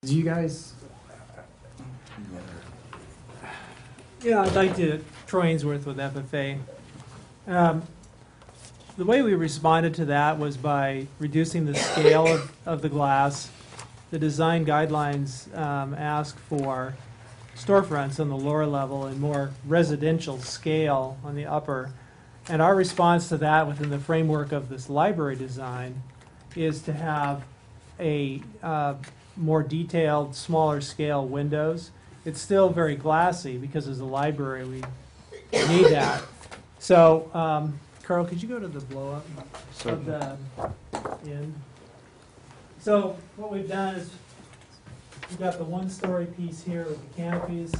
Do you guys? Yeah, I'd like to, Troy Ainsworth with FFA. The way we responded to that was by reducing the scale of the glass. The design guidelines ask for storefronts on the lower level and more residential scale on the upper. And our response to that within the framework of this library design is to have a more detailed, smaller scale windows. It's still very glassy because as a library we need that. So, Carl, could you go to the blow up of the end? So what we've done is we've got the one-story piece here with the canopies,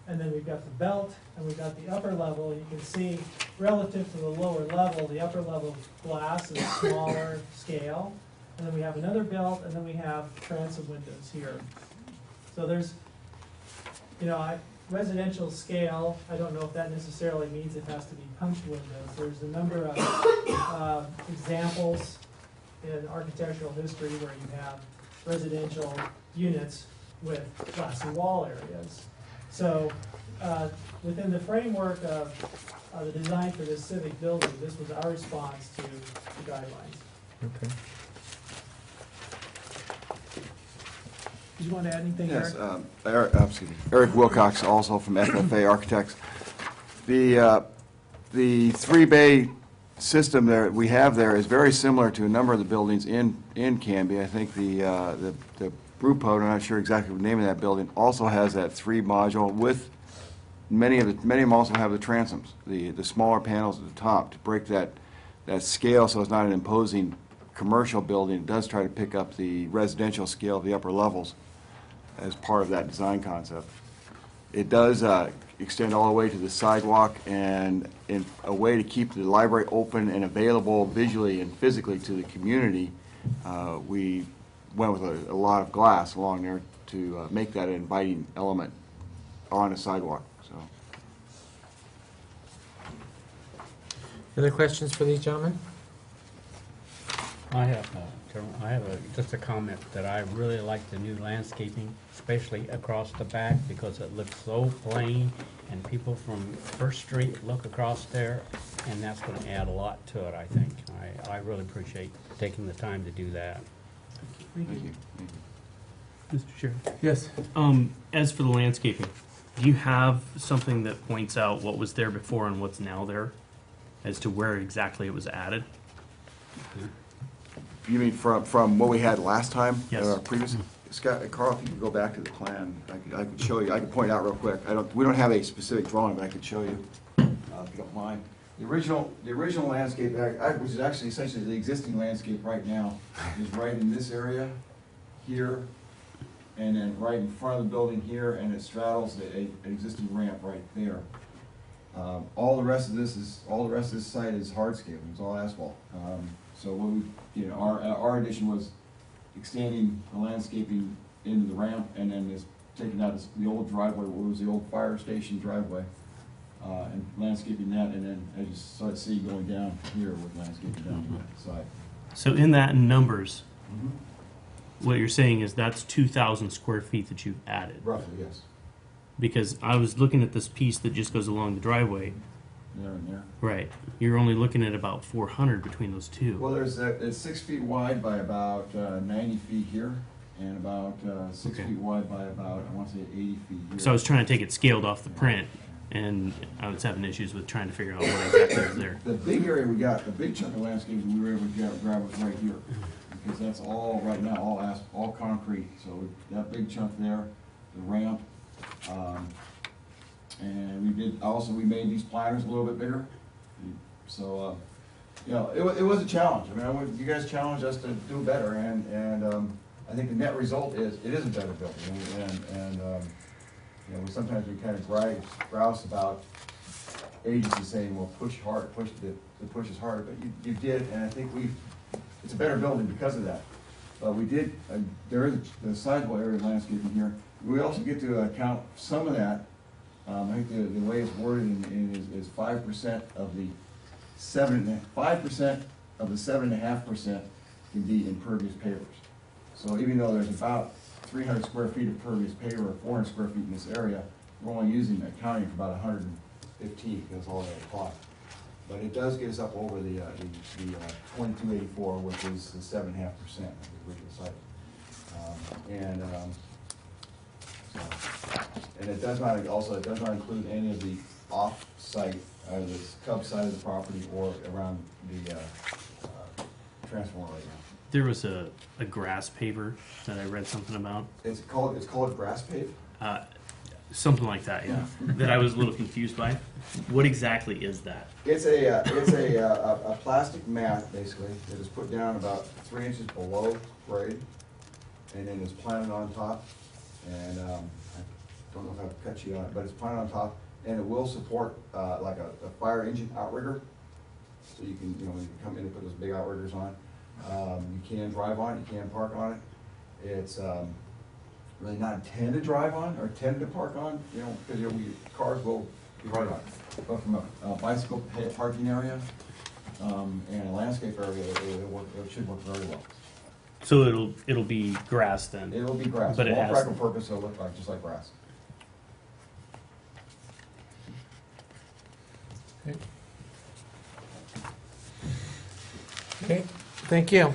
and then we've got the belt, and we've got the upper level. You can see relative to the lower level, the upper level glass is smaller scale. And then we have another belt, and then we have transom windows here. So there's, residential scale, I don't know if that necessarily means it has to be punched windows. There's a number of examples in architectural history where you have residential units with glassy wall areas. So within the framework of the design for this civic building, this was our response to the guidelines. Okay. Did you want to add anything, Yes, Eric? Eric Wilcox, also from FFA Architects. The three-bay system that we have there is very similar to a number of the buildings in Canby. I think the Brewpub, I'm not sure exactly the name of that building, also has that three-module with many of them also have the transoms, the smaller panels at the top to break that scale so it's not an imposing commercial building. It does try to pick up the residential scale of the upper levels as part of that design concept. It does extend all the way to the sidewalk, and in a way to keep the library open and available visually and physically to the community, we went with a lot of glass along there to make that an inviting element on a sidewalk. So, Other questions for these gentlemen? I have just a comment that I really like the new landscaping, especially across the back, because it looks so plain, and people from First Street look across there, and that's going to add a lot to it, I think. I really appreciate taking the time to do that. Thank you. Mr. Chair. Yes. As for the landscaping, do you have something that points out what was there before and what's now there, as to where exactly it was added? you mean from what we had last time? Yes. Previous? Scott, Carl, if you could go back to the plan, I could show you. I could point out real quick. We don't have a specific drawing, but I could show you if you don't mind. The original landscape, which is actually essentially the existing landscape right now, is right in this area here, and then right in front of the building here, and it straddles an existing ramp right there. All the rest of this site is hardscape. It's all asphalt. So what we, our addition was extending the landscaping into the ramp, and then just taking out the old driveway, what was the old fire station driveway, and landscaping that, and then as you see going down here with landscaping down the side. So in that in numbers, what you're saying is that's 2,000 square feet that you've added. Roughly, yes. Because I was looking at this piece that just goes along the driveway. There and there. Right. You're only looking at about 400 between those two. Well, it's 6 feet wide by about 90 feet here, and about 6 feet wide by about, I want to say 80 feet here. So I was trying to take it scaled off the print, and I was having issues with trying to figure out what exactly was there. The big area we got, the big chunk of landscaping we were able to grab was right here, because that's all, right now, all concrete. So that big chunk there, the ramp, and we made these planters a little bit bigger. So, it was a challenge. I mean, you guys challenged us to do better, and I think the net result is, it is a better building. And sometimes we kind of grouse about agencies saying, well, push hard, push us hard, but you did, and I think it's a better building because of that. But we did, there is the sidewall area landscaping here. We also get to account some of that. I think the way it's worded is 5% of the 5% of the 7.5% can be impervious pavers. So even though there's about 300 square feet of pervious paver, or 400 square feet in this area. We're only accounting for about 115, that's all they apply. But it does get us up over the 2284, which is the 7.5% of the original site. And it does not, also, it does not include any of the off-site, the Cub side of the property or around the transformer right now. There was a grass paver that I read something about. It's called grass pave? Something like that, yeah. That I was a little confused by. What exactly is that? It's a plastic mat, basically, that is put down about 3 inches below grade, and then is planted on top. And I don't know if I have a cut sheet on it, but it's planted on top, and it will support like a fire engine outrigger. So you can, when you come in and put those big outriggers on, you can drive on it, you can park on it. It's really not intended to drive on or intended to park on, because cars will be right on it. But from a bicycle parking area and a landscape area, it should work very well. So it'll be grass then? It will be grass. But For it all has practical purpose, it'll look like just like grass. Okay, thank you.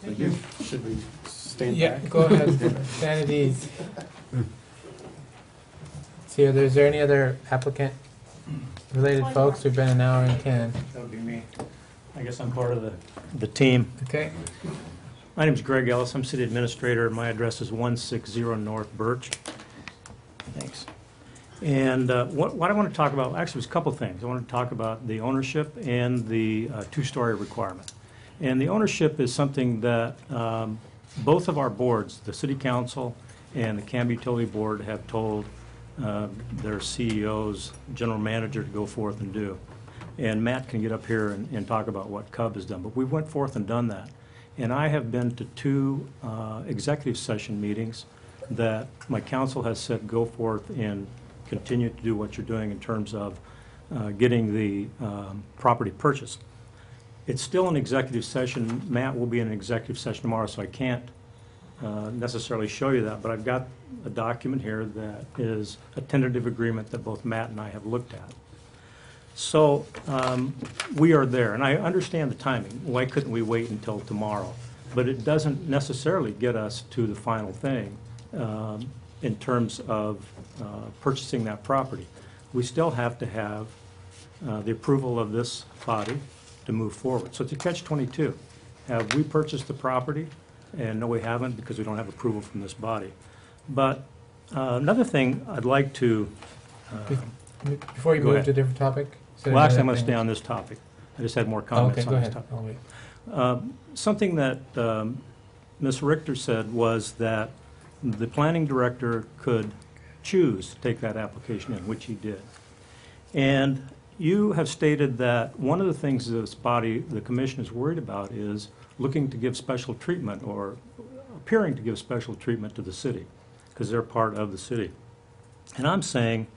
Thank you. Should we stand Yeah, back? go ahead, stand at ease. See, is there any other applicant-related folks? We've been an hour and 10. That would be me. I guess I'm part of the team. Okay, My name is Greg Ellis. I'm city administrator. My address is 160 North Birch. Thanks. And what I want to talk about, actually, was a couple things. I want to talk about the ownership and the two-story requirement. And the ownership is something that both of our boards, the City Council and the Canby Utility Board, have told their CEOs, general manager, to go forth and do. And Matt can get up here and talk about what Cub has done. But we went forth and done that. And I have been to 2 executive session meetings that my council has said go forth and continue to do what you're doing in terms of getting the property purchased. It's still an executive session. Matt will be in an executive session tomorrow, so I can't necessarily show you that, but I've got a document here that is a tentative agreement that both Matt and I have looked at. So we are there, and I understand the timing. Why couldn't we wait until tomorrow? But it doesn't necessarily get us to the final thing in terms of purchasing that property. We still have to have the approval of this body to move forward. So it's a catch-22. Have we purchased the property? And no, we haven't, because we don't have approval from this body. But another thing I'd like to... before you Go move ahead. to a different topic? is there well, any actually, I'm other going to stay thing? on this topic. I just had more Oh, comments okay, on go this ahead. topic. I'll wait. Something that Ms. Richter said was that the planning director could choose to take that application in, which he did. And you have stated that one of the things this body, the commission, is worried about is looking to give special treatment or appearing to give special treatment to the city because they're part of the city. And I'm saying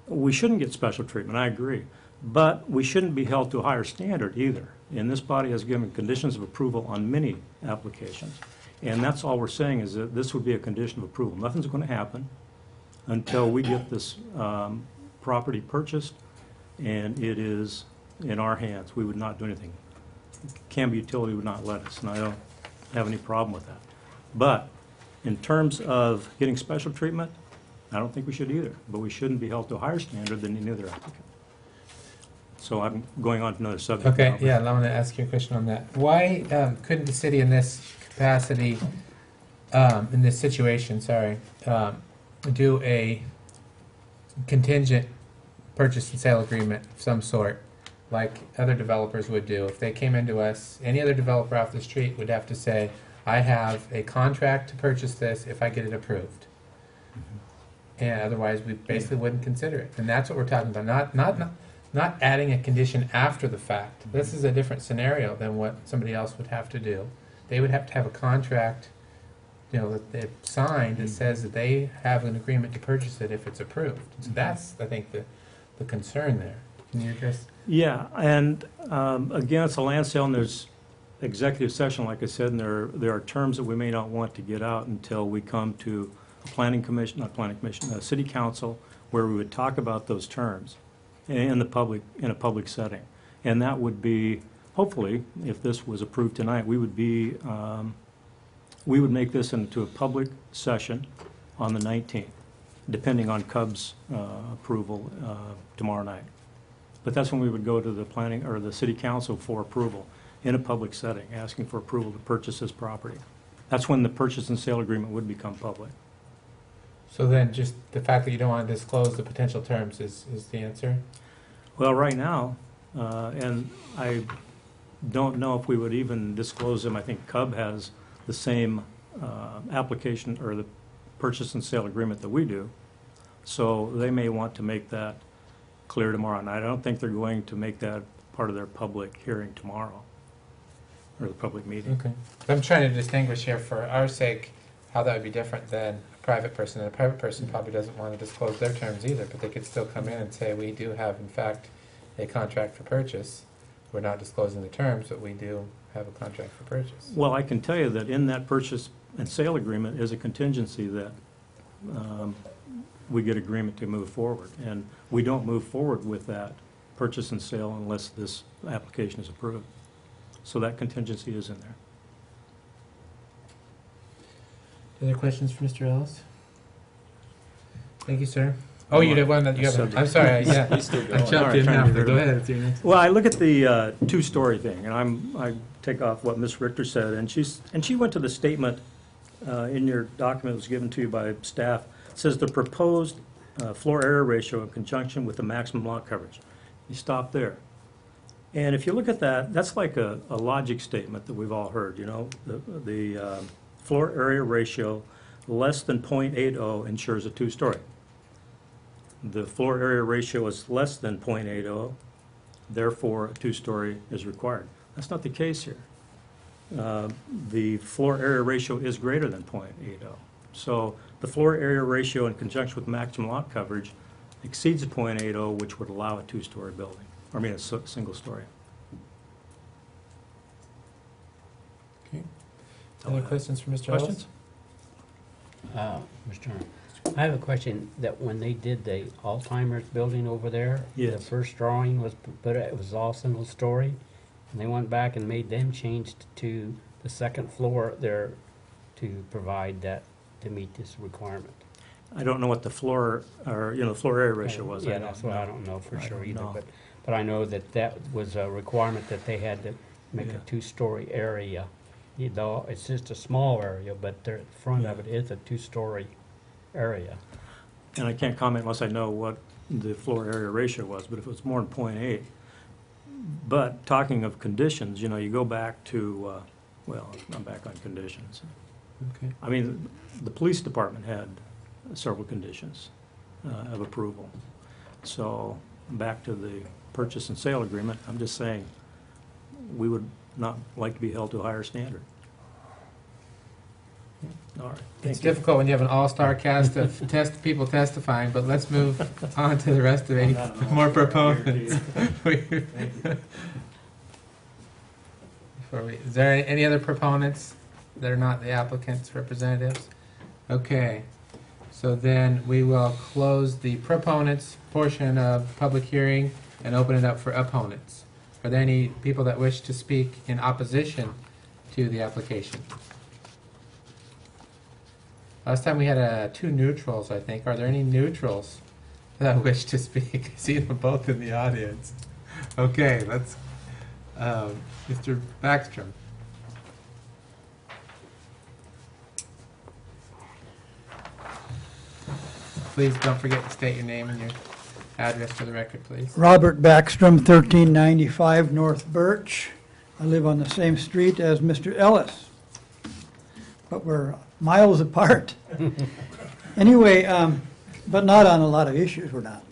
we shouldn't get special treatment, I agree, but we shouldn't be held to a higher standard either. And this body has given conditions of approval on many applications. And that's all we're saying is that this would be a condition of approval. Nothing's going to happen until we get this property purchased and it is in our hands. We would not do anything. Canby Utility would not let us, and I don't have any problem with that. But in terms of getting special treatment, I don't think we should either, but we shouldn't be held to a higher standard than any other applicant. So I'm going on to another subject Okay, now, but- yeah, I want to ask you a question on that. Why couldn't the city in this capacity, in this situation, do a contingent purchase and sale agreement of some sort, like other developers would do? If they came into us, any other developer off the street would have to say, I have a contract to purchase this if I get it approved. And otherwise, we basically wouldn't consider it. And that's what we're talking about, not adding a condition after the fact. This is a different scenario than what somebody else would have to do. They would have to have a contract, that they've signed that says that they have an agreement to purchase it if it's approved. So that's, I think, the concern there. Can you address? Yeah, and again, it's a land sale, and there's executive session, like I said, and there are terms that we may not want to get out until we come to a planning commission, not planning commission, a city council, where we would talk about those terms in a public setting. And that would be, hopefully, if this was approved tonight, we would make this into a public session on the 19th, depending on Cub's approval tomorrow night. But that's when we would go to the planning, or the city council for approval in a public setting, asking for approval to purchase this property. That's when the purchase and sale agreement would become public. So then just the fact that you don't want to disclose the potential terms is the answer? Well, right now, and I don't know if we would even disclose them. I think Cub has the same application or the purchase and sale agreement that we do. So they may want to make that clear tomorrow night. I don't think they're going to make that part of their public hearing tomorrow, or the public meeting. Okay. I'm trying to distinguish here for our sake how that would be different than a private person. And a private person probably doesn't want to disclose their terms either, but they could still come in and say, we do have, in fact, a contract for purchase. We're not disclosing the terms, but we do have a contract for purchase. Well, I can tell you that in that purchase and sale agreement is a contingency that we get agreement to move forward. And we don't move forward with that purchase and sale unless this application is approved. So that contingency is in there. Other questions for Mr. Ellis? Thank you, sir. Oh, you did one that you have. I'm sorry. Yeah, He's still I jumped in now. Go ahead. It's your next. Well, I look at the two-story thing, and I take off what Ms. Richter said, and she went to the statement in your document that was given to you by staff. It says the proposed floor area ratio in conjunction with the maximum lot coverage. You stop there. And if you look at that, that's like a logic statement that we've all heard, you know. The floor area ratio less than 0.80 ensures a two-story. The floor area ratio is less than 0.80, therefore a two-story is required. That's not the case here. The floor area ratio is greater than 0.80. So the floor area ratio in conjunction with maximum lot coverage exceeds 0.80, which would allow a two-story building, or I mean a single story. Okay. Any questions for Mr. Ellis? Questions? Mr. Chairman, I have a question that when they did the Alzheimer's building over there, the Yes. first drawing was put, it was all single story, and they went back and made them change to the second floor there to provide that, to meet this requirement. I don't know what the floor, or, you know, floor area ratio was. Yeah, that's what I don't know for I sure don't either, know. but I know that that was a requirement that they had to make Yeah. a two-story area. Though it's just a small area, but the front of it is a two-story area. And I can't comment unless I know what the floor area ratio was, but if it was more than 0.8. But talking of conditions, you know, you go back to, well, I'm back on conditions. Okay. I mean, the police department had several conditions of approval. So back to the purchase and sale agreement, I'm just saying, we would not like to be held to a higher standard. All right. It's Thank you. difficult when you have an all-star cast of people testifying, but let's move on to the rest of it. More proponents. Is there any other proponents that are not the applicant's representatives? Okay, so then we will close the proponents portion of the public hearing and open it up for opponents. Are there any people that wish to speak in opposition to the application? Last time we had two neutrals, I think. Are there any neutrals that wish to speak? I see them both in the audience. Okay, let's, Mr. Backstrom. Please don't forget to state your name and your address for the record, please. Robert Backstrom, 1395 North Birch. I live on the same street as Mr. Ellis, but we're miles apart. Anyway, but not on a lot of issues, we're not.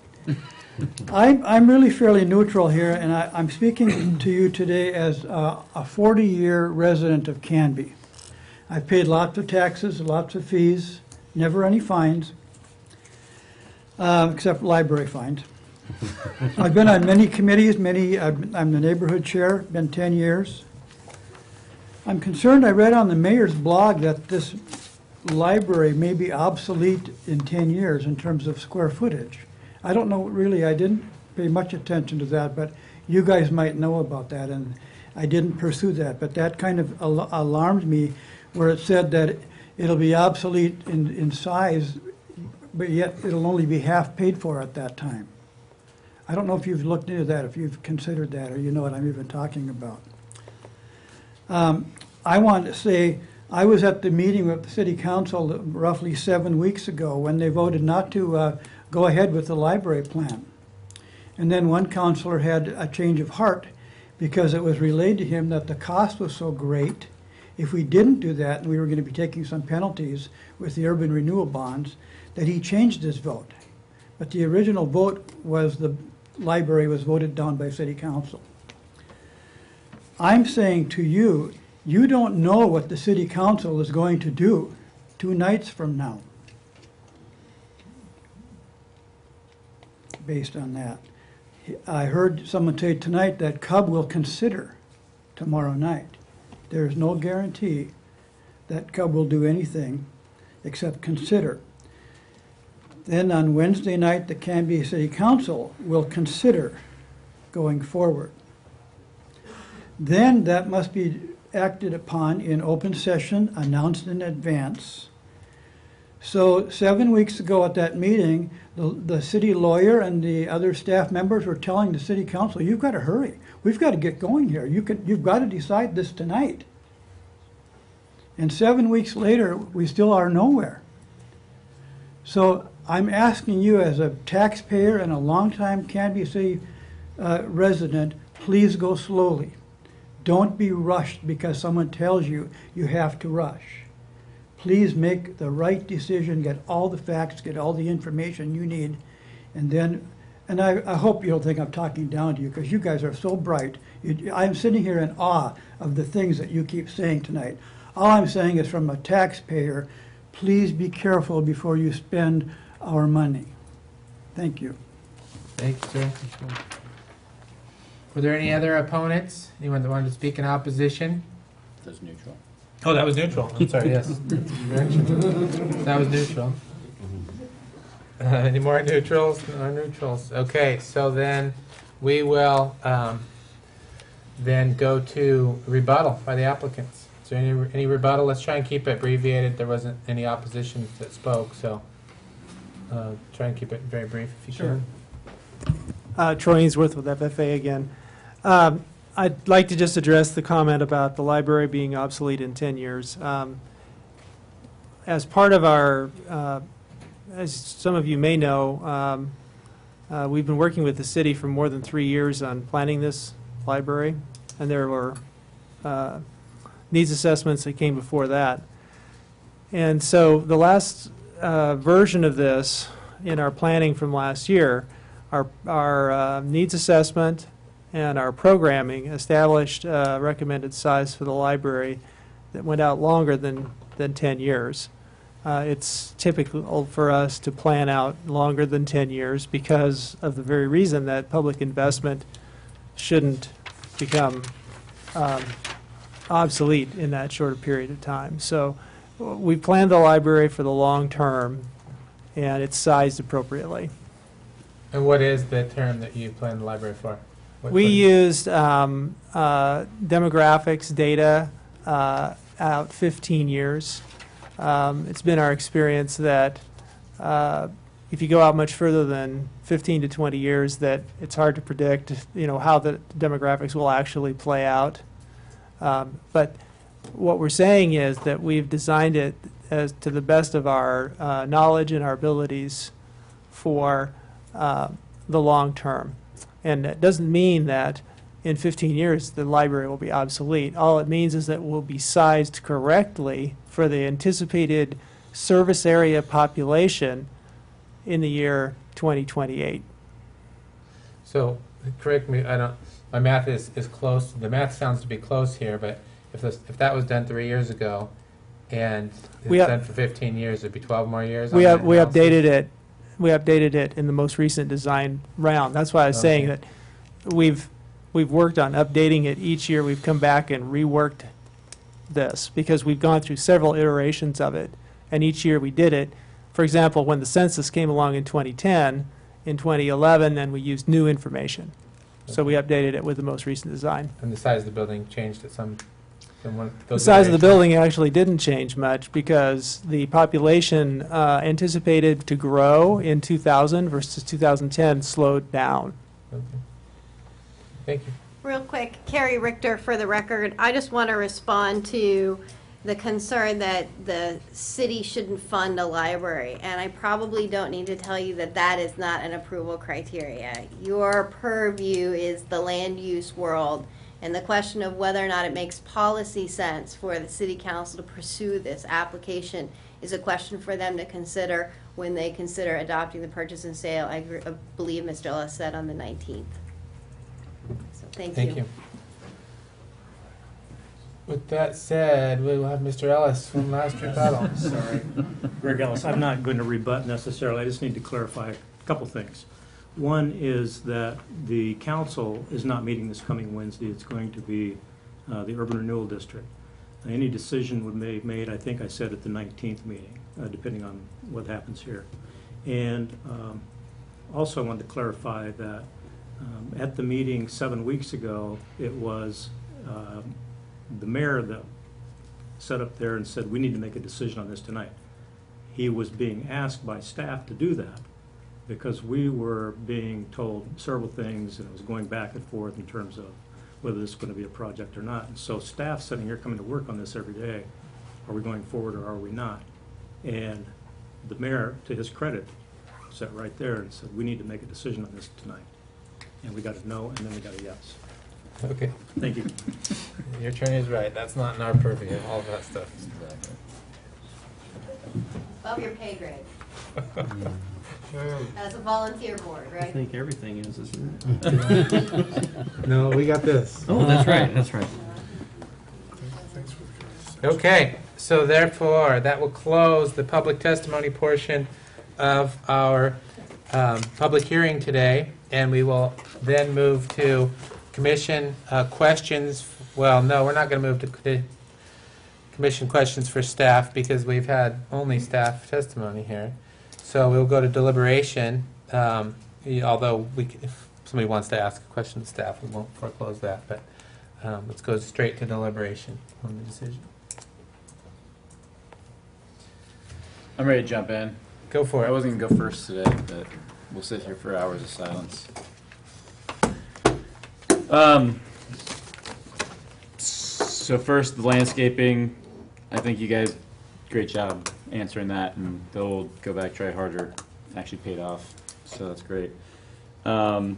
I'm really fairly neutral here, and I'm speaking to you today as a 40-year resident of Canby. I've paid lots of taxes, lots of fees, never any fines, except library fines. I've been on many committees, I'm the neighborhood chair, been 10 years. I'm concerned, I read on the mayor's blog that this library may be obsolete in 10 years in terms of square footage. I don't know, really, I didn't pay much attention to that, but you guys might know about that, and I didn't pursue that. But that kind of alarmed me, where it said that it'll be obsolete in size, but yet it'll only be half paid for at that time. I don't know if you've looked into that, if you've considered that, or you know what I'm even talking about. I want to say, I was at the meeting with the city council roughly 7 weeks ago when they voted not to go ahead with the library plan. And then one councilor had a change of heart because it was relayed to him that the cost was so great. If we didn't do that, and we were going to be taking some penalties with the urban renewal bonds, that he changed his vote. But the original vote was the library was voted down by city council. I'm saying to you, you don't know what the city council is going to do 2 nights from now, based on that. I heard someone say tonight that Cub will consider tomorrow night. There is no guarantee that Cub will do anything except consider. Then on Wednesday night, the Canby City Council will consider going forward. Then that must be acted upon in open session, announced in advance. So 7 weeks ago at that meeting, the city lawyer and the other staff members were telling the city council, you've got to hurry. We've got to get going here. You've got to decide this tonight. And 7 weeks later, we still are nowhere. So I'm asking you as a taxpayer and a longtime Canby City resident, please go slowly. Don't be rushed because someone tells you you have to rush. Please make the right decision, get all the facts, get all the information you need, and then, and I hope you don't think I'm talking down to you because you guys are so bright. I'm sitting here in awe of the things that you keep saying tonight. All I'm saying is from a taxpayer, please be careful before you spend our money. Thank you. Thank you, sir. Were there any other opponents? Anyone that wanted to speak in opposition? That's neutral. Oh, that was neutral. I'm sorry, yes. That was neutral. Any more neutrals? No neutrals. Okay, so then we will then go to rebuttal by the applicants. Is there any rebuttal? Let's try and keep it abbreviated. There wasn't any opposition that spoke, so try and keep it very brief if you can. Troy Ainsworth with FFA again. I'd like to just address the comment about the library being obsolete in 10 years. As part of our, as some of you may know, we've been working with the city for more than 3 years on planning this library, and there were needs assessments that came before that. And so the last version of this in our planning from last year, our needs assessment and our programming established recommended size for the library that went out longer than 10 years. It's typical for us to plan out longer than 10 years because of the very reason that public investment shouldn't become obsolete in that short a period of time. So we planned the library for the long term, and it's sized appropriately. And what is the term that you plan the library for? We used demographics data out 15 years. It's been our experience that if you go out much further than 15 to 20 years, that it's hard to predict, how the demographics will actually play out. But what we're saying is that we've designed it as to the best of our knowledge and our abilities for the long term. And it doesn't mean that in 15 years the library will be obsolete. All it means is that it will be sized correctly for the anticipated service area population in the year 2028. So, correct me, my math is close. The math sounds to be close here, but if that was done 3 years ago and it's done for 15 years, it'd be 12 more years? We updated it. We updated it in the most recent design round. That's why I was saying that we've worked on updating it each year. We've come back and reworked this, because we've gone through several iterations of it, and each year we did it. For example, when the census came along in 2010, in 2011, then we used new information. So we updated it with the most recent design. And the size of the building changed at some one of The those size of the iterations? building actually didn't change much because the population anticipated to grow in 2000 versus 2010 slowed down. Okay. Thank you. Real quick, Carrie Richter for the record. I just want to respond to the concern that the city shouldn't fund a library. And I probably don't need to tell you that that is not an approval criteria. Your purview is the land use world. And the question of whether or not it makes policy sense for the city council to pursue this application is a question for them to consider when they consider adopting the purchase and sale, I believe Mr. Ellis said on the 19th. So thank you. With that said, we will have Mr. Ellis from last rebuttal. Sorry. Greg Ellis, I'm not going to rebut necessarily, I just need to clarify a couple things. One is that the council is not meeting this coming Wednesday. It's going to be the Urban Renewal District. Any decision would be made, I think I said, at the 19th meeting, depending on what happens here. And also I wanted to clarify that at the meeting 7 weeks ago, it was the mayor that sat up there and said, we need to make a decision on this tonight. He was being asked by staff to do that, because we were being told several things, and it was going back and forth in terms of whether this is going to be a project or not. And so staff sitting here coming to work on this every day, are we going forward or are we not? And the mayor, to his credit, sat right there and said, we need to make a decision on this tonight. And we got a no, and then we got a yes. Okay. Thank you. Your attorney is right. That's not in our purview, all of that stuff. Above your pay grade. As a volunteer board, I right? think everything is, isn't it? No, we got this. Oh, that's right, that's right. Okay, so therefore, that will close the public testimony portion of our public hearing today, and we will then move to commission questions. Well, no, we're not going to move to commission questions for staff because we've had only staff testimony here. So we'll go to deliberation, although if somebody wants to ask a question to staff, we won't foreclose that, but let's go straight to deliberation on the decision. I'm ready to jump in. Go for I it. wasn't going to go first today, but we'll sit here for hours of silence. So first, the landscaping. I think you guys, great job answering that, and they'll go back, try harder. It actually paid off, so that's great. I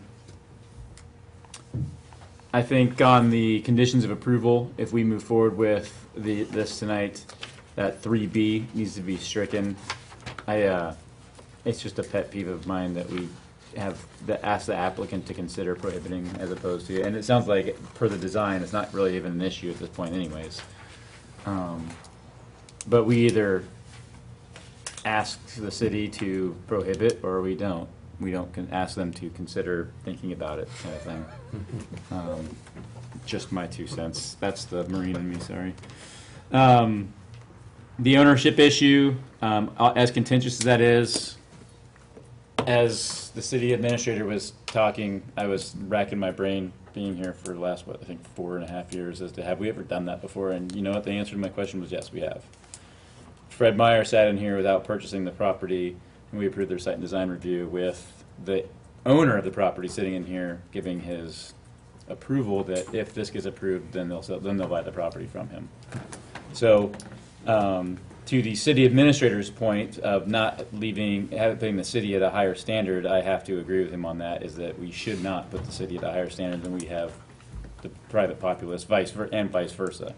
think on the conditions of approval, if we move forward with this tonight, that 3B needs to be stricken. It's just a pet peeve of mine that we have ask the applicant to consider prohibiting as opposed to, and it sounds like per the design, it's not really even an issue at this point anyways. But we either ask the city to prohibit or we don't. We don't ask them to consider thinking about it, kind of thing. Just my 2 cents. That's the Marine in me, sorry. The ownership issue, as contentious as that is, as the city administrator was talking, I was racking my brain being here for the last, I think 4.5 years as to have we ever done that before, and you know what, the answer to my question was yes, we have. Fred Meyer sat in here without purchasing the property, and we approved their site and design review with the owner of the property sitting in here giving his approval that if this gets approved, then they'll buy the property from him. So, to the city administrator's point of not having the city at a higher standard, I have to agree with him on that, is that we should not put the city at a higher standard than we have the private populace, and vice versa.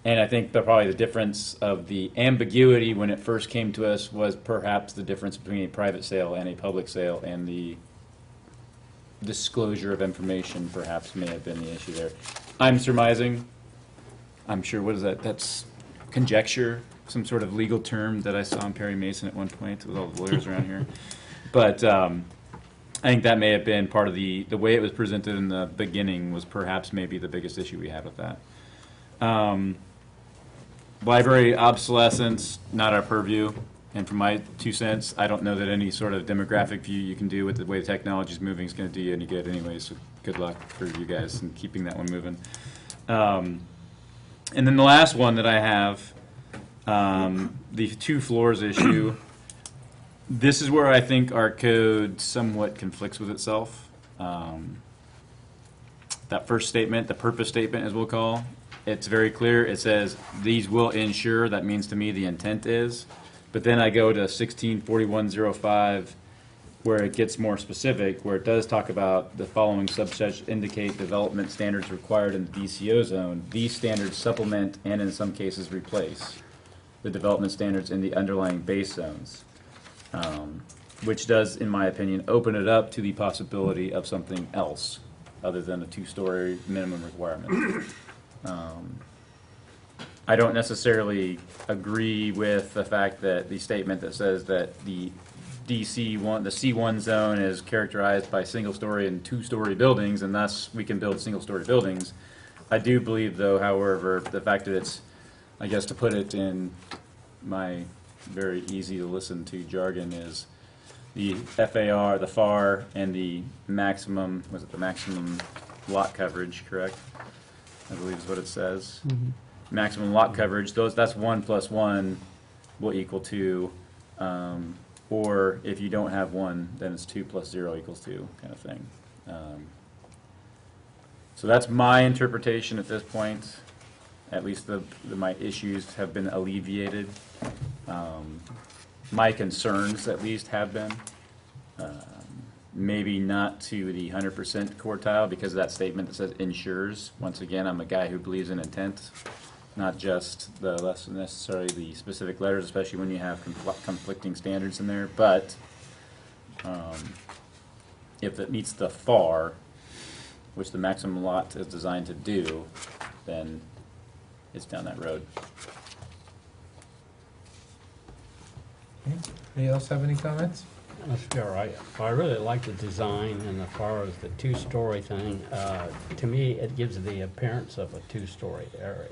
And I think probably the difference of the ambiguity when it first came to us was perhaps the difference between a private sale and a public sale, and the disclosure of information perhaps may have been the issue there. I'm surmising. I'm sure, what is that? That's conjecture, some sort of legal term that I saw in Perry Mason at one point with all the lawyers around here. But I think that may have been part of the way it was presented in the beginning was perhaps maybe the biggest issue we had with that. Library obsolescence, not our purview. And from my 2 cents, I don't know that any sort of demographic view you can do with the way the technology is moving is going to do you any good anyway. So good luck for you guys in keeping that one moving. And then the last one that I have, the 2 floors issue. This is where I think our code somewhat conflicts with itself. That first statement, the purpose statement, as we'll call, it's very clear. It says these will ensure. That means to me the intent is. But then I go to 164105, where it gets more specific, where it does talk about the following subsets indicate development standards required in the DCO zone. These standards supplement and in some cases replace the development standards in the underlying base zones, which does, in my opinion, open it up to the possibility of something else other than a 2-story minimum requirement. I don't necessarily agree with the fact that the statement that says that the DC1, the C1 zone is characterized by single-story and 2-story buildings, and thus we can build single-story buildings. I do believe, though, however, the fact that it's, I guess to put it in my very easy-to-listen-to jargon, is the FAR, the FAR, and the maximum, was it the maximum lot coverage, correct? I believe is what it says. Mm-hmm. Maximum lot coverage, that's 1 plus 1 will equal 2. Or if you don't have 1, then it's 2 plus 0 equals 2 kind of thing. So that's my interpretation at this point. At least my issues have been alleviated. My concerns, at least, have been. Maybe not to the 100% quartile because of that statement that says ensures. Once again, I'm a guy who believes in intent, not just the less necessarily the specific letters, especially when you have conflicting standards in there. But if it meets the FAR, which the maximum lot is designed to do, then it's down that road. Anybody else have any comments? That's fair. I really like the design, and as far as the 2-story thing, to me, it gives the appearance of a 2-story area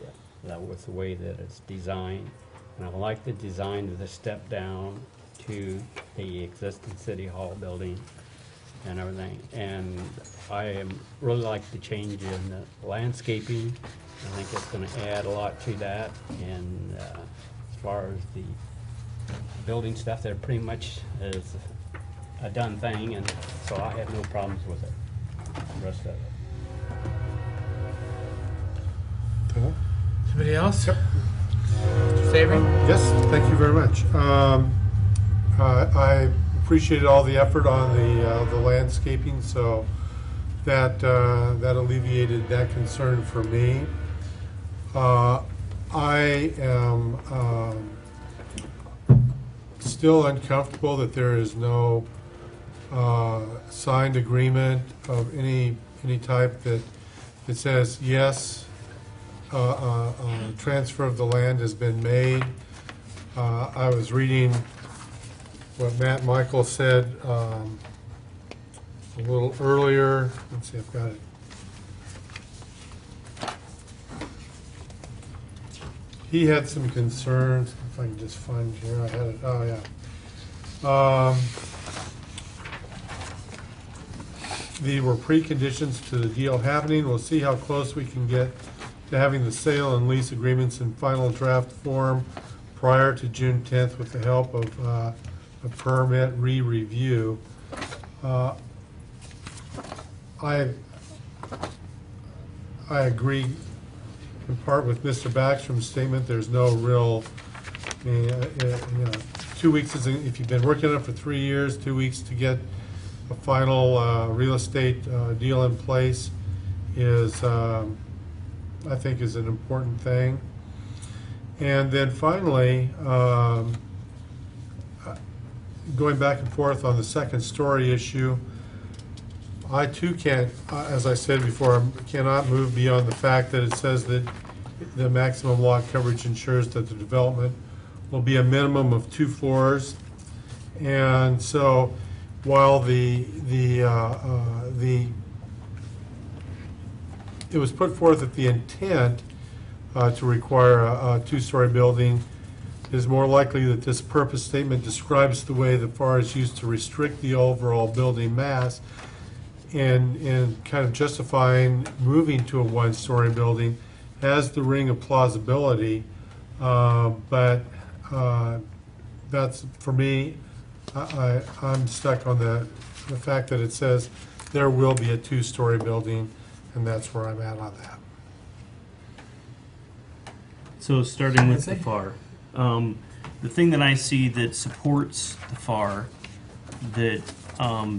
with the way that it's designed. And I like the design of the step down to the existing City Hall building and everything. And I really like the change in the landscaping. I think it's going to add a lot to that. And as far as the building stuff, there pretty much is a done thing, and so I have no problems with it, the rest of it. Somebody else? Yep. Mr. Savory? Yes, thank you very much. I appreciated all the effort on the landscaping, so that alleviated that concern for me. I am still uncomfortable that there is no signed agreement of any type that says yes, transfer of the land has been made. I was reading what Matt Michael said a little earlier. Let's see, I've got it. He had some concerns. If I can just find it here, I had it. Oh yeah. These were preconditions to the deal happening. We'll see how close we can get to having the sale and lease agreements in final draft form prior to June 10th with the help of a permit re-review. I agree in part with Mr. Backstrom's statement. There's no real, 2 weeks is, if you've been working on it for 3 years, 2 weeks to get a final real estate deal in place is, I think, is an important thing. And then finally, going back and forth on the second story issue, I too can't, as I said before, I cannot move beyond the fact that it says that the maximum lot coverage ensures that the development will be a minimum of 2 floors. And so while it was put forth that the intent to require a two-story building. It is more likely that this purpose statement describes the way the FAR is used to restrict the overall building mass and kind of justifying moving to a one-story building has the ring of plausibility, but that's, for me, I'm stuck on the fact that it says there will be a two-story building, and that's where I'm at on that. So starting with the FAR, the thing that I see that supports the FAR, that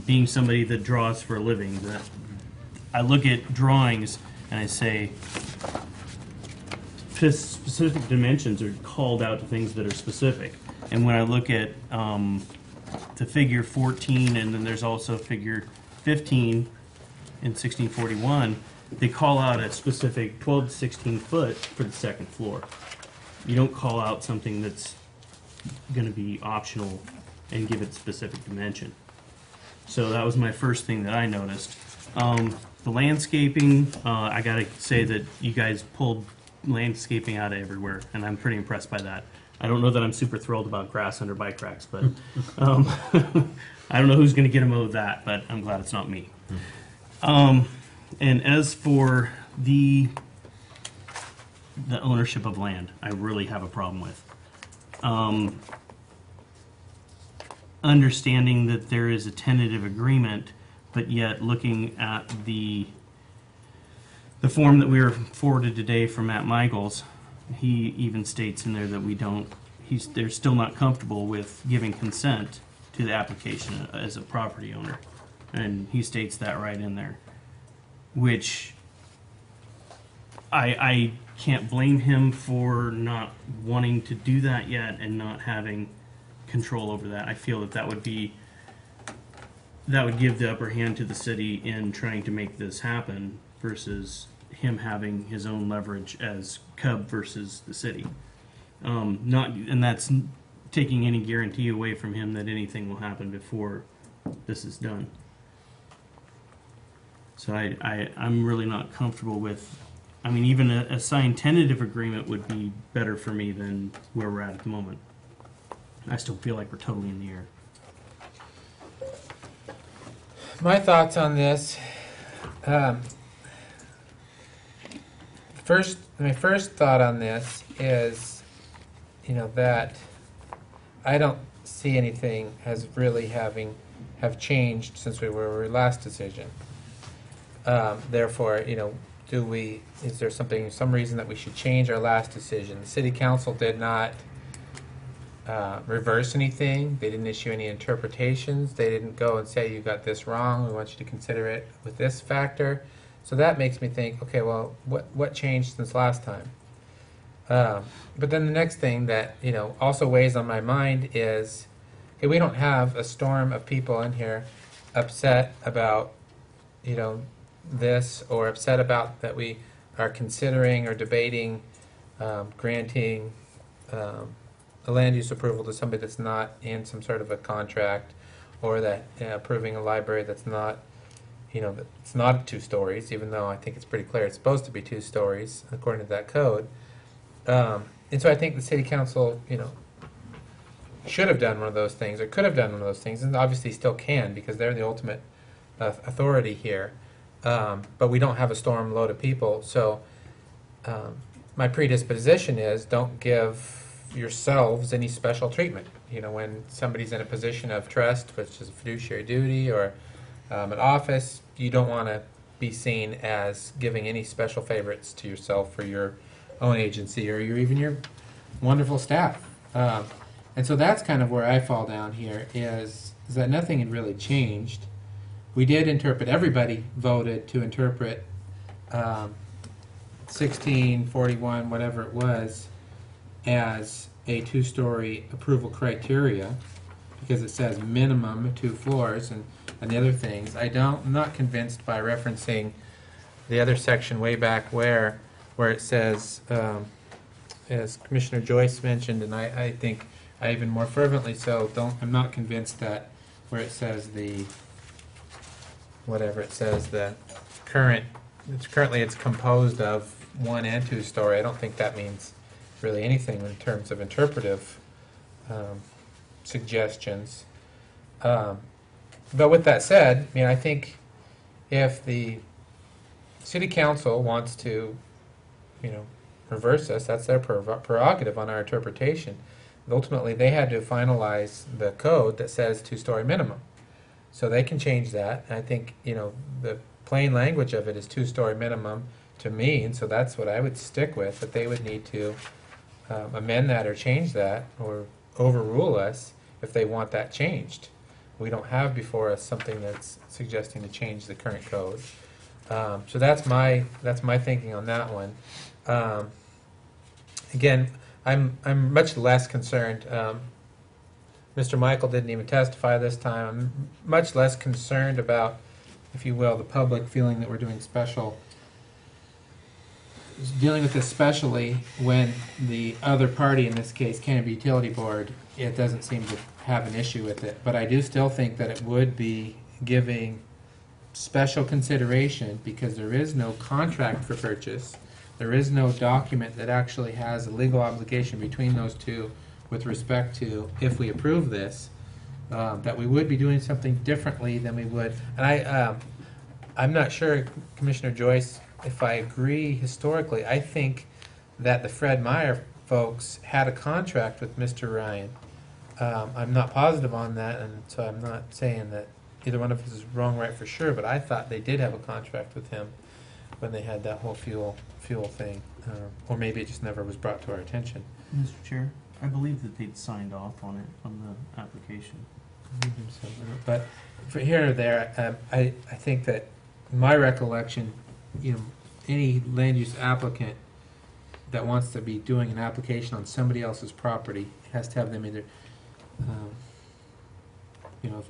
being somebody that draws for a living, that I look at drawings and I say specific dimensions are called out to things that are specific. And when I look at the figure 14, and then there's also figure 15 in 1641, they call out a specific 12 to 16 foot for the second floor. You don't call out something that's going to be optional and give it specific dimension. So that was my first thing that I noticed. The landscaping, I gotta say that you guys pulled landscaping out of everywhere, and I'm pretty impressed by that. I don't know that I'm super thrilled about grass under bike racks, but I don't know who's going to get a mow of that, but I'm glad it's not me. And as for the ownership of land, I really have a problem with. Understanding that there is a tentative agreement, but yet looking at the form that we were forwarded today from Matt Michaels, he even states in there that they're still not comfortable with giving consent to the application as a property owner. And he states that right in there, which I can't blame him for not wanting to do that yet and not having control over that. I feel that would give the upper hand to the city in trying to make this happen versus him having his own leverage as Cub versus the city. And that's taking any guarantee away from him that anything will happen before this is done. So I'm really not comfortable with, I mean, even a signed tentative agreement would be better for me than where we're at the moment. I still feel like we're totally in the air. My thoughts on this. My first thought on this is, that I don't see anything as really have changed since we were our last decision. Therefore, is there some reason that we should change our last decision? The city council did not reverse anything. They didn't issue any interpretations. They didn't go and say, you got this wrong, we want you to consider it with this factor. So that makes me think, okay, well, what changed since last time? But then the next thing that also weighs on my mind is, okay, we don't have a storm of people in here upset about this, or upset about that we are considering or debating granting a land use approval to somebody that's not in some sort of a contract, or that approving a library that's not, it's not 2 stories, even though I think it's pretty clear it's supposed to be 2 stories according to that code. And so I think the city council, should have done one of those things, or could have done one of those things, and obviously still can, because they're the ultimate authority here. But we don't have a storm load of people, so my predisposition is don't give yourselves any special treatment. When somebody's in a position of trust, which is a fiduciary duty, or an office, you don't want to be seen as giving any special favorites to yourself or your own agency, or even your wonderful staff. And so that's kind of where I fall down here, is that nothing had really changed. We did interpret, everybody voted to interpret 1641, whatever it was, as a 2-story approval criteria, because it says minimum 2 floors and the other things. I'm not convinced by referencing the other section way back where it says, as Commissioner Joyce mentioned, and I think I even more fervently so, I'm not convinced that where it says currently it's composed of one and two story. I don't think that means really anything in terms of interpretive suggestions. But with that said, I mean, I think if the city council wants to, reverse us, that's their prerogative on our interpretation. Ultimately, they had to finalize the code that says two-story minimum. So they can change that. And I think, the plain language of it is two-story minimum to me, and so that's what I would stick with, that they would need to amend that or change that or overrule us if they want that changed. We don't have before us something that's suggesting to change the current code. So that's my thinking on that one. Again, I'm much less concerned. Mr. Michael didn't even testify this time. I'm much less concerned about, if you will, the public feeling that we're dealing with this especially when the other party, in this case, Canada Utility Board, it doesn't seem to have an issue with it. But I do still think that it would be giving special consideration, because there is no contract for purchase. There is no document that actually has a legal obligation between those two with respect to, if we approve this, that we would be doing something differently than we would. And I'm not sure, Commissioner Joyce, if I agree historically. I think that the Fred Meyer folks had a contract with Mr. Ryan. I'm not positive on that, and so I'm not saying that either one of us is wrong, right, for sure, but I thought they did have a contract with him when they had that whole fuel thing. Or maybe it just never was brought to our attention. Mr. Chair, I believe that they'd signed off on it, on the application. But for here or there, I think that in my recollection, any land use applicant that wants to be doing an application on somebody else's property has to have them either,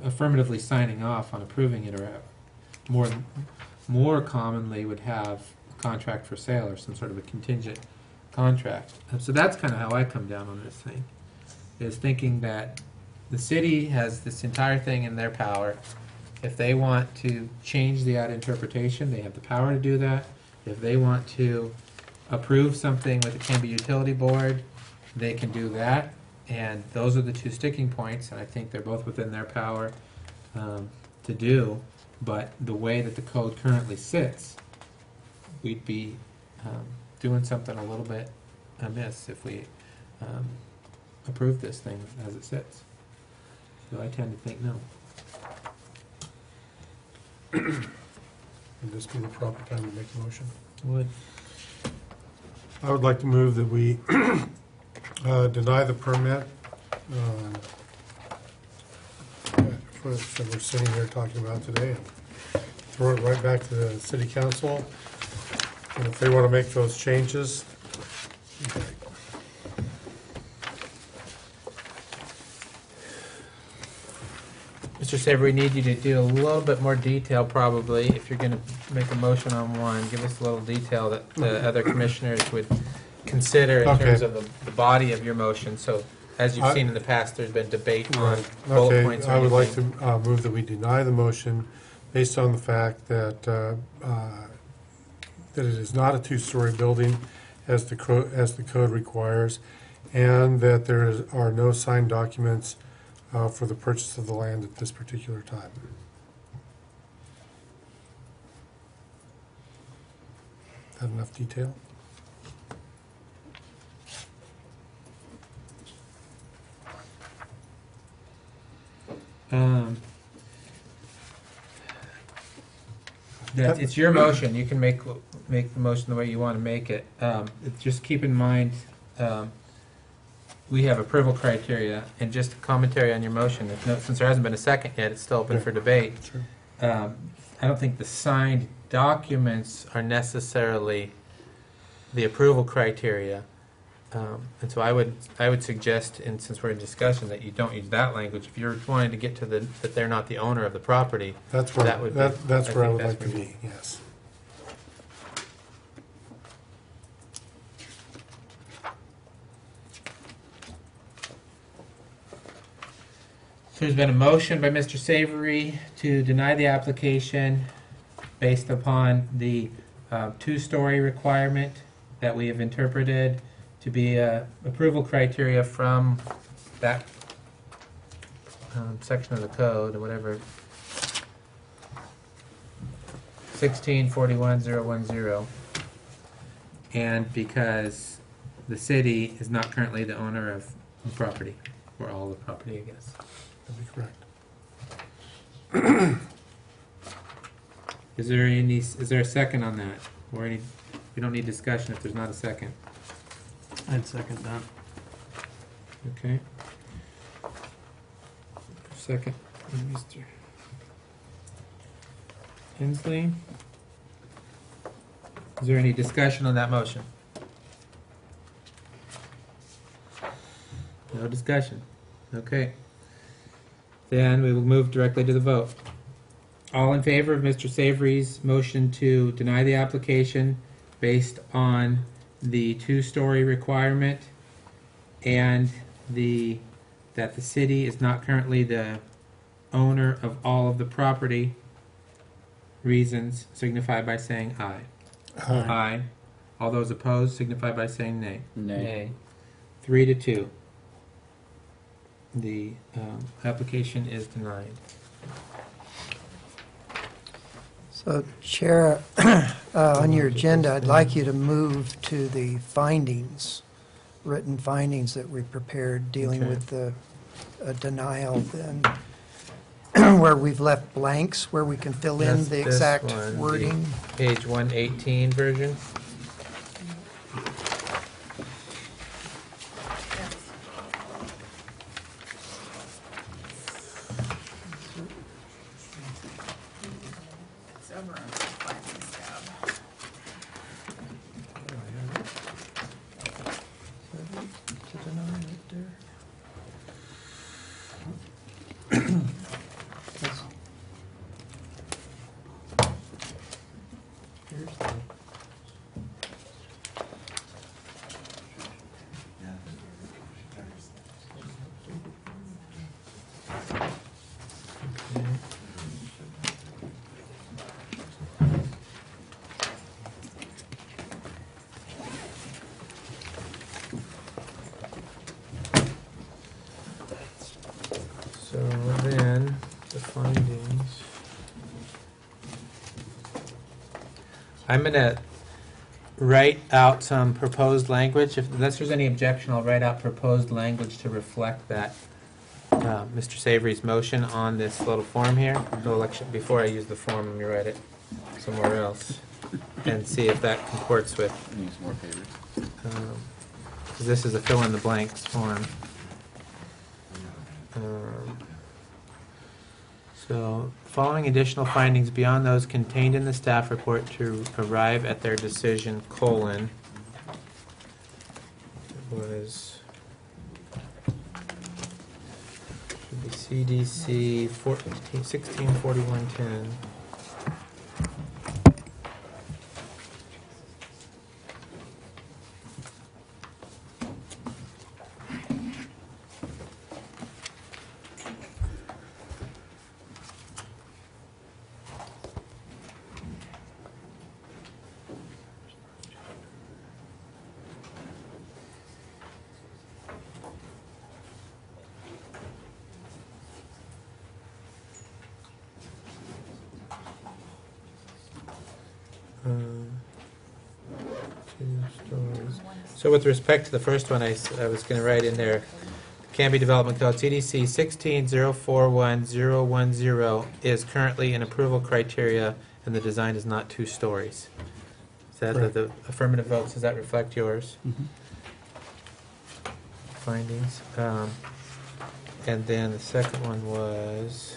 affirmatively signing off on approving it, or more commonly would have a contract for sale or some sort of a contingent contract. So that's kind of how I come down on this thing, is thinking that the city has this entire thing in their power. If they want to change the ad interpretation, they have the power to do that. If they want to approve something with the Canby Utility Board, they can do that. And those are the two sticking points, and I think they're both within their power to do. But the way that the code currently sits, we'd be doing something a little bit amiss if we approve this thing as it sits. So I tend to think no. Would this be the proper time to make a motion? Would. I would like to move that we deny the permit that we're sitting here talking about today, and throw it right back to the city council. And if they want to make those changes, Mr. Saber, we need you to do a little bit more detail probably. If you're going to make a motion on one, give us a little detail that the other commissioners would consider in Okay. terms of the body of your motion. So as you've seen in the past, there's been debate on bullet okay, points or I would like anything. to move that we deny the motion based on the fact that that it is not a two-story building as the code requires, and that there are no signed documents for the purchase of the land at this particular time. That enough detail? It's your motion. You can make the motion the way you want to make it. Just keep in mind, we have approval criteria, and just a commentary on your motion. Since there hasn't been a second yet, it's still open Yeah. for debate. Sure. I don't think the signed documents are necessarily the approval criteria. And so I would suggest, and since we're in discussion, that you don't use that language. If you're wanting to get to that they're not the owner of the property, That's where, that would be- that's I where I think would that's like to where be, yes. So there's been a motion by Mr. Savory to deny the application based upon the two-story requirement that we have interpreted to be approval criteria from that section of the code, or whatever, 1641010, and because the city is not currently the owner of the property, or all the property, I guess. That'd be correct. Is there a second on that? Or any, we don't need discussion if there's not a second. I'd second that. Okay. Second, Mr. Hensley. Is there any discussion on that motion? No discussion. Okay. Then we will move directly to the vote. All in favor of Mr. Savory's motion to deny the application based on the two-story requirement and that the city is not currently the owner of all of the property reasons, signify by saying aye. Aye. All those opposed signify by saying nay. Nay. 3-2. The application is denied. So, Chair, on your agenda, I'd like you to move to the findings, written findings that we prepared dealing Okay. with the denial, then, where we've left blanks, where we can fill in That's the this exact one, the wording. Page 118 version. It's over on the findings tab. To deny right there. That's- Here's the- So then, the findings. I'm gonna write out some proposed language. Unless there's any objection, I'll write out proposed language to reflect that Mr. Savory's motion on this little form here. So actually, before I use the form, let me write it somewhere else and see if that comports with. Need some more papers. Because this is a fill-in-the-blanks form. So, following additional findings beyond those contained in the staff report to arrive at their decision, colon, it was, should be CDC 164110. Two stories. So with respect to the first one, I was going to write in there, Canby Development Code, CDC 160411010 is currently an approval criteria, and the design is not two stories. Is that Correct. the affirmative votes, does that reflect yours? Mhm. Findings. And then the second one was...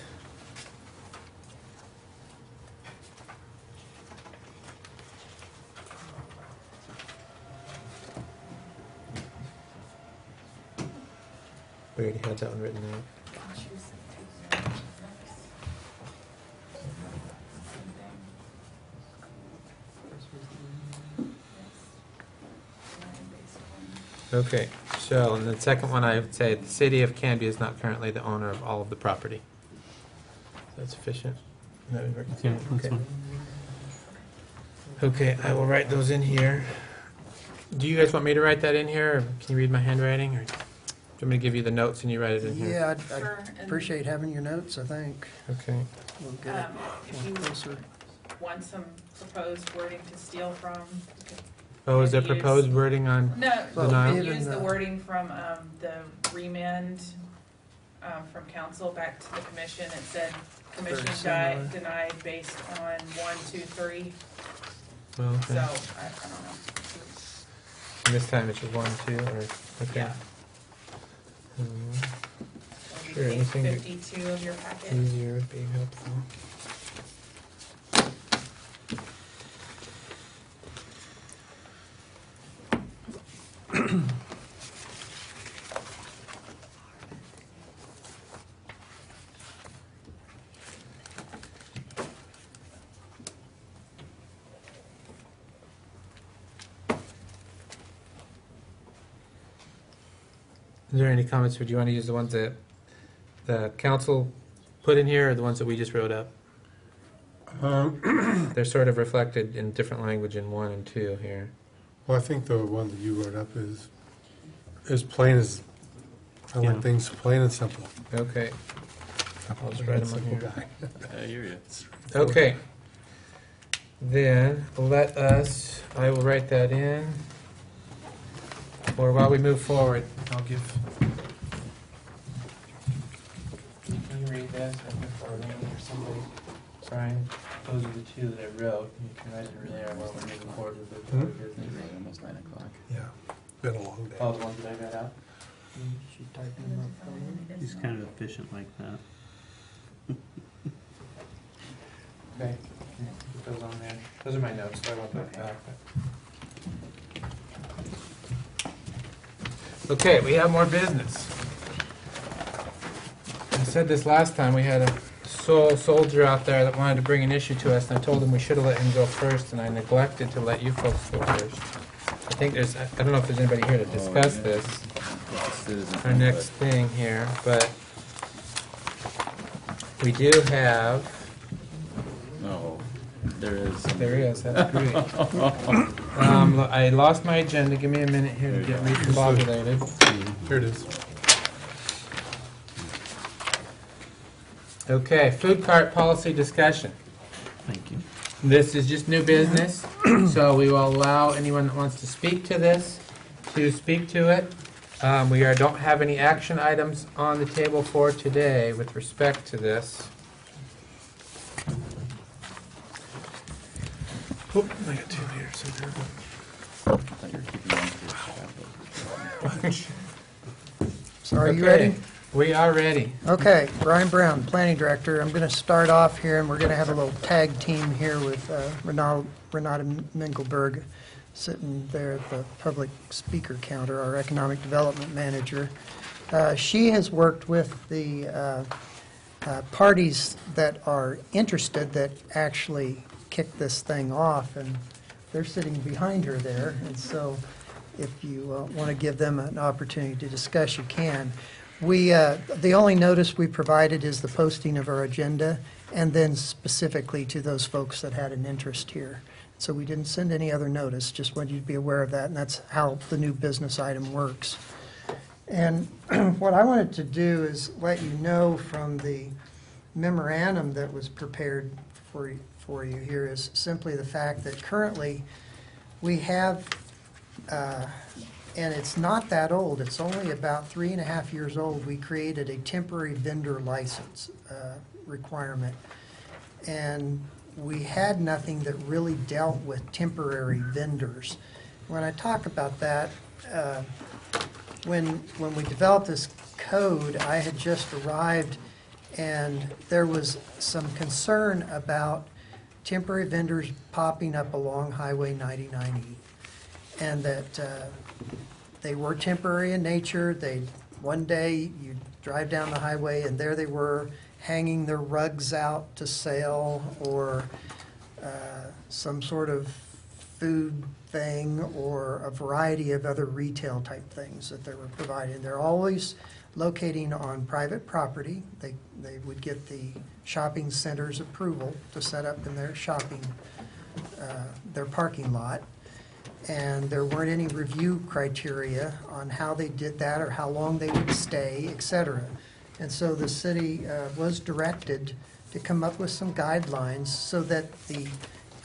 We already had that one written out. Okay, so, and the second one, I would say, the city of Canby is not currently the owner of all of the property. Is that sufficient? Yeah, that's Okay. fine. Okay, I will write those in here. Do you guys want me to write that in here, or can you read my handwriting, or do you want me to give you the notes and you write it in here? Yeah, I'd Sure, and- appreciate having your notes, I think. Okay. We'll get it If you closer. want some proposed wording to steal from. Oh, is there use- proposed wording on? No, Well, Denial? you even use the the- wording from the remand from council back to the commission. It said commission Very similar. denied based on 1, 2, 3. Well, okay. So, I don't know. And this time it's just 1, 2, or, okay. Yeah. Sure, Maybe page anything that- 52 of your packet. Easier would be helpful. Is there any comments, or do you want to use the ones that the council put in here, or the ones that we just wrote up? They're sort of reflected in different language in 1 and 2 here. Well, I think the one that you wrote up is as plain as, I Yeah. like things plain and simple. Okay, I'm just a write 'em on simple here. guy. I hear you. okay. Then, let us, I will write that in. Or while we move forward, I'll give. Can you read this? Or somebody, Brian, those are the two that I wrote. You can write it there while we're moving forward with the Hmm? business. Almost 9 o'clock. Yeah, been a long day. Oh, the ones that I got out? She typing them up for you? He's kind of efficient like that. Okay, put those on there. Those are my notes, so I won't put that back. Okay, we have more business. I said this last time, we had a soldier out there that wanted to bring an issue to us, and I told him we should have let him go first, and I neglected to let you folks go first. I think there's, I don't know if there's anybody here to discuss this, our next thing here, but we do have, No, there is. there is, that's great. I lost my agenda, give me a minute here to get recombobulated. Here it is. Okay, food cart policy discussion. Thank you. This is just new business, so we will allow anyone that wants to speak to this to speak to it. We don't have any action items on the table for today with respect to this. Oh, I got 2 liters in there. I thought you were keeping one for So are you Okay, ready? we are ready. Okay, Brian Brown, Planning Director. I'm going to start off here, and we're going to have a little tag team here with Renata Minkelberg sitting there at the public speaker counter, our Economic Development Manager. She has worked with the parties that are interested that actually kick this thing off, and they're sitting behind her there, and so if you want to give them an opportunity to discuss, you can. The only notice we provided is the posting of our agenda, and then specifically to those folks that had an interest here. So we didn't send any other notice, just wanted you to be aware of that, and that's how the new business item works. And what I wanted to do is let you know from the memorandum that was prepared for you here is simply the fact that currently we have, and it's not that old, it's only about 3.5 years old, we created a temporary vendor license requirement. And we had nothing that really dealt with temporary vendors. When I talk about that, when we developed this code, I had just arrived, and there was some concern about temporary vendors popping up along Highway 99E, and that they were temporary in nature. One day you drive down the highway, and there they were, hanging their rugs out to sell, or some sort of food thing, or a variety of other retail type things that they were providing. They're always locating on private property. They would get the shopping center's approval to set up in their shopping, their parking lot. and there weren't any review criteria on how they did that or how long they would stay, et cetera. And so the city was directed to come up with some guidelines so that the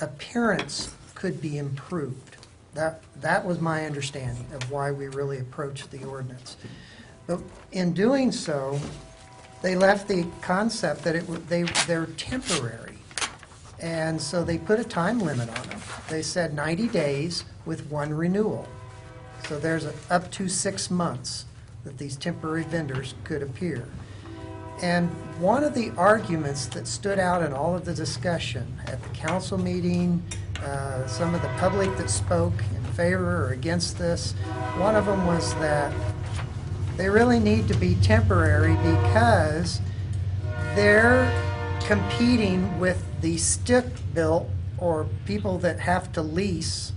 appearance could be improved. That was my understanding of why we really approached the ordinance. But in doing so, they left the concept that they're temporary. And so they put a time limit on them. They said 90 days with one renewal. So there's up to 6 months that these temporary vendors could appear. And one of the arguments that stood out in all of the discussion at the council meeting, some of the public that spoke in favor or against this, one of them was that they really need to be temporary because they're competing with the stick-built or people that have to lease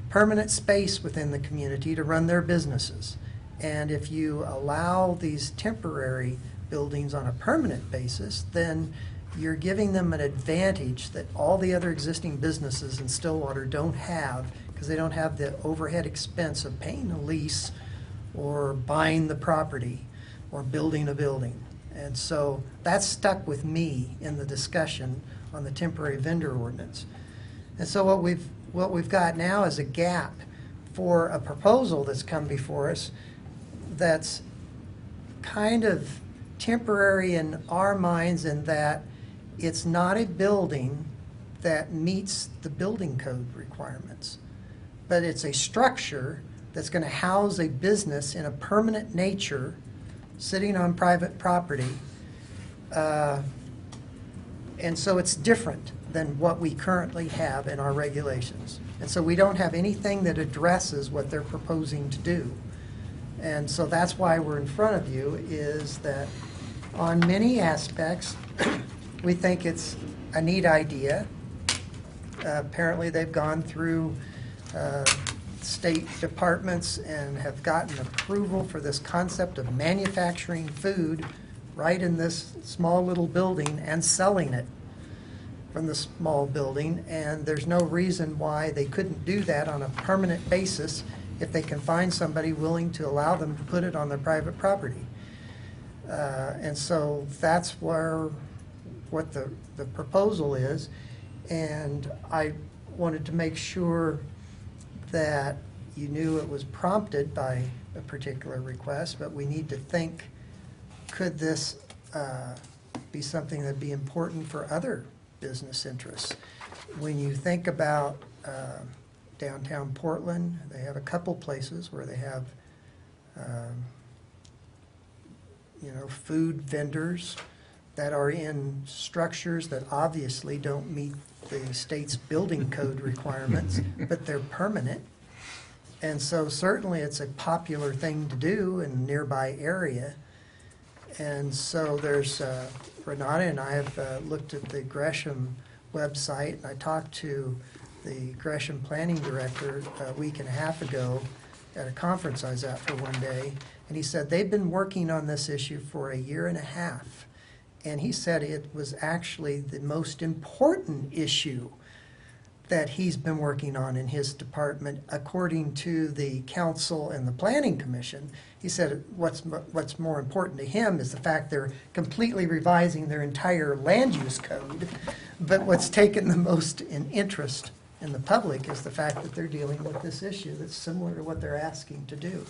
permanent space within the community to run their businesses. And if you allow these temporary buildings on a permanent basis, then you're giving them an advantage that all the other existing businesses in Stillwater don't have, because they don't have the overhead expense of paying a lease or buying the property or building a building. And so that stuck with me in the discussion on the temporary vendor ordinance. And so what we've got now is a gap for a proposal that's come before us that's kind of temporary in our minds, in that it's not a building that meets the building code requirements, but it's a structure that's going to house a business in a permanent nature sitting on private property. And so it's different than what we currently have in our regulations. And so we don't have anything that addresses what they're proposing to do. And so that's why we're in front of you, is that on many aspects, we think it's a neat idea. Apparently they've gone through state departments and have gotten approval for this concept of manufacturing food right in this small little building and selling it from the small building. And there's no reason why they couldn't do that on a permanent basis if they can find somebody willing to allow them to put it on their private property. And so that's what the proposal is. And I wanted to make sure that you knew it was prompted by a particular request, but we need to think, could this be something that'd be important for other business interests? When you think about downtown Portland, they have a couple places where they have food vendors that are in structures that obviously don't meet the state's building code requirements, but they're permanent. And so certainly it's a popular thing to do in a nearby area. And so there's, Renata and I have looked at the Gresham website, and I talked to the Gresham planning director a week and a half ago at a conference I was at for one day, and he said they've been working on this issue for 1.5 years. And he said it was actually the most important issue that he's been working on in his department, according to the council and the planning commission. He said what's more important to him is the fact they're completely revising their entire land use code. But what's taken the most in interest in the public is the fact that they're dealing with this issue that's similar to what they're asking to do.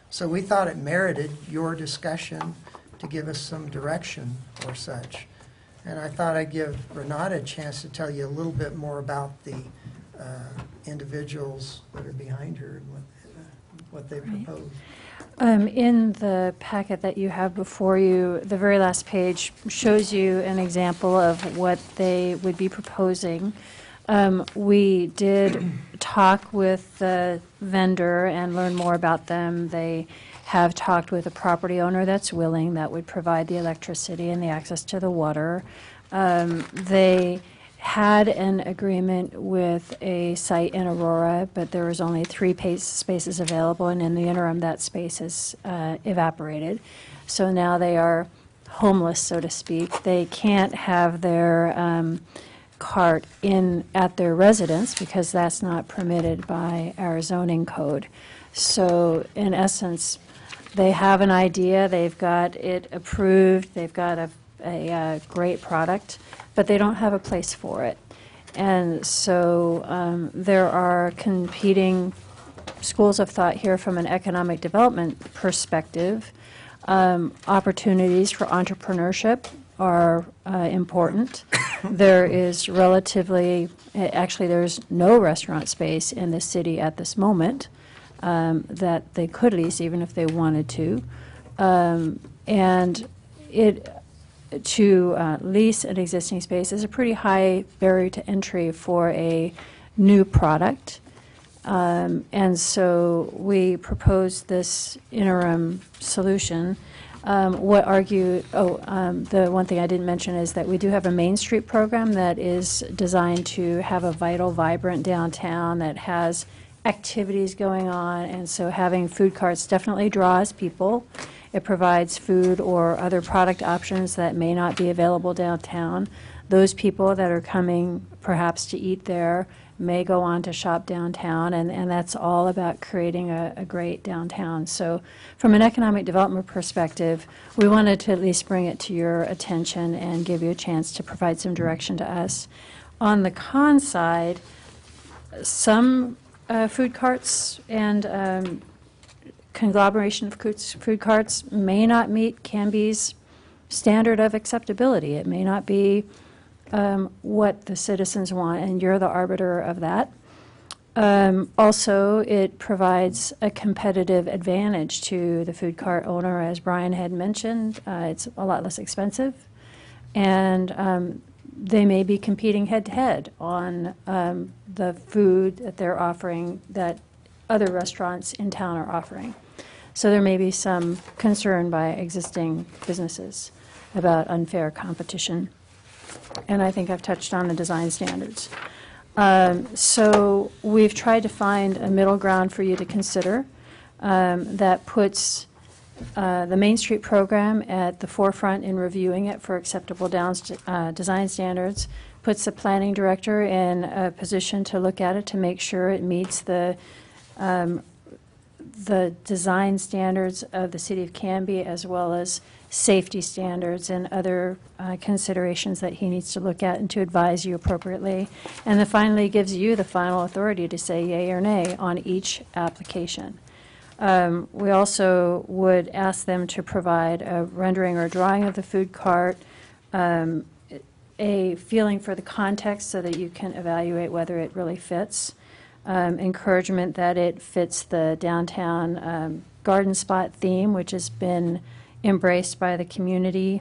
So we thought it merited your discussion to give us some direction or such. And I thought I'd give Renata a chance to tell you a little bit more about the individuals that are behind her and what they proposed. In the packet that you have before you, the very last page shows you an example of what they would be proposing. We did talk with the vendor and learn more about them. They have talked with a property owner that's willing, that would provide the electricity and the access to the water. They had an agreement with a site in Aurora, but there was only 3 spaces available, and in the interim that space has evaporated. So now they are homeless, so to speak. They can't have their cart in at their residence because that's not permitted by our zoning code. So in essence, they have an idea, they've got it approved, they've got a great product, but they don't have a place for it. And so there are competing schools of thought here from an economic development perspective. Opportunities for entrepreneurship are important. There is actually there's no restaurant space in the city at this moment that they could lease even if they wanted to. And to lease an existing space is a pretty high barrier to entry for a new product. And so we proposed this interim solution. The one thing I didn't mention is that we do have a Main Street program that is designed to have a vital, vibrant downtown that has activities going on, and so having food carts definitely draws people. It provides food or other product options that may not be available downtown. Those people that are coming perhaps to eat there may go on to shop downtown, and that's all about creating a great downtown. So from an economic development perspective, we wanted to at least bring it to your attention and give you a chance to provide some direction to us. On the con side, some food carts and conglomeration of food carts may not meet Canby's standard of acceptability. It may not be what the citizens want, and you're the arbiter of that. Also, it provides a competitive advantage to the food cart owner, as Brian had mentioned. It's a lot less expensive, and they may be competing head-to-head on the food that they're offering that other restaurants in town are offering. So there may be some concern by existing businesses about unfair competition. And I think I've touched on the design standards. So we've tried to find a middle ground for you to consider that puts the Main Street program at the forefront in reviewing it for acceptable design standards, puts the planning director in a position to look at it to make sure it meets the design standards of the City of Canby, as well as safety standards and other considerations that he needs to look at and to advise you appropriately. And then finally gives you the final authority to say yay or nay on each application. We also would ask them to provide a rendering or drawing of the food cart, a feeling for the context so that you can evaluate whether it really fits, encouragement that it fits the downtown garden spot theme, which has been embraced by the community,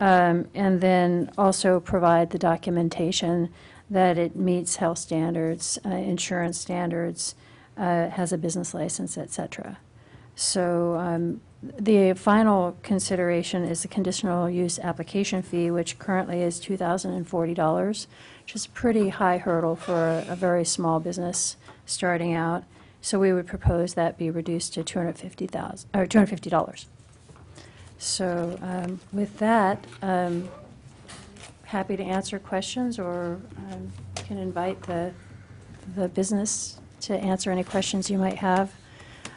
and then also provide the documentation that it meets health standards, insurance standards, has a business license, etc. So the final consideration is the conditional use application fee, which currently is $2,040, which is a pretty high hurdle for a very small business starting out. So we would propose that be reduced to $250. So with that, happy to answer questions, or can invite the business to answer any questions you might have.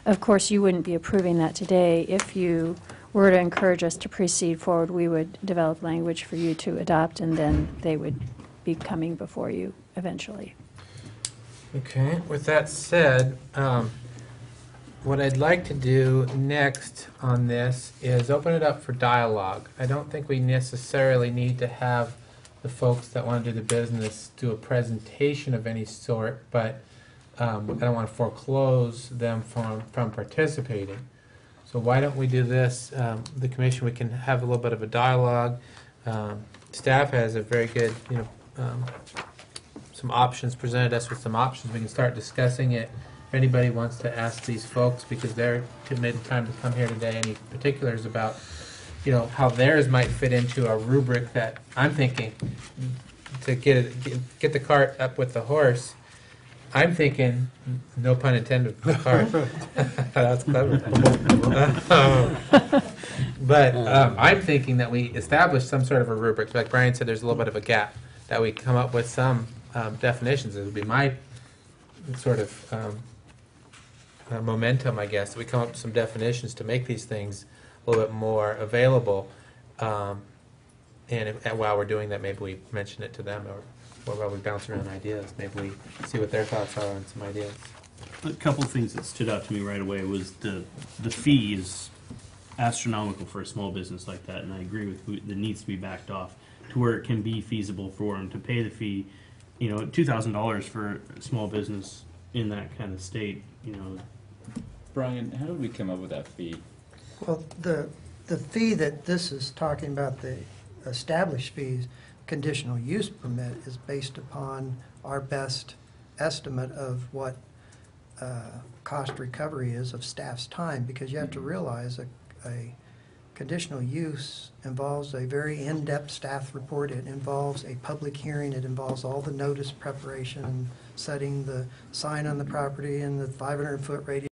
Of course, you wouldn't be approving that today. If you were to encourage us to proceed forward, we would develop language for you to adopt, and then they would be coming before you eventually. Okay, with that said, what I'd like to do next on this is open it up for dialogue. I don't think we necessarily need to have the folks that want to do the business do a presentation of any sort, but I don't want to foreclose them from participating. So why don't we do this? The commission, we can have a little bit of a dialogue. Staff has a very good, some options, presented us with some options. We can start discussing it. If anybody wants to ask these folks, because they're committed time to come here today, any particulars about, how theirs might fit into a rubric that I'm thinking to get the cart up with the horse. I'm thinking, no pun intended, the cart. That's clever. But I'm thinking that we establish some sort of a rubric. Like Brian said, there's a little bit of a gap. that we come up with some definitions. It would be my sort of momentum, I guess. We come up with some definitions to make these things a little bit more available. And while we're doing that, maybe we mention it to them, or while we bounce around ideas, maybe we see what their thoughts are on some ideas. A couple of things that stood out to me right away was the fee is astronomical for a small business like that, and I agree with who that needs to be backed off to where it can be feasible for them to pay the fee. You know, $2,000 for a small business in that kind of state. You know, Brian, how did we come up with that fee? Well, the fee that this is talking about, the established fees, conditional use permit, is based upon our best estimate of what cost recovery is of staff's time, because you have to realize a conditional use involves a very in-depth staff report. It involves a public hearing. It involves all the notice preparation, setting the sign on the property and the 500-foot radius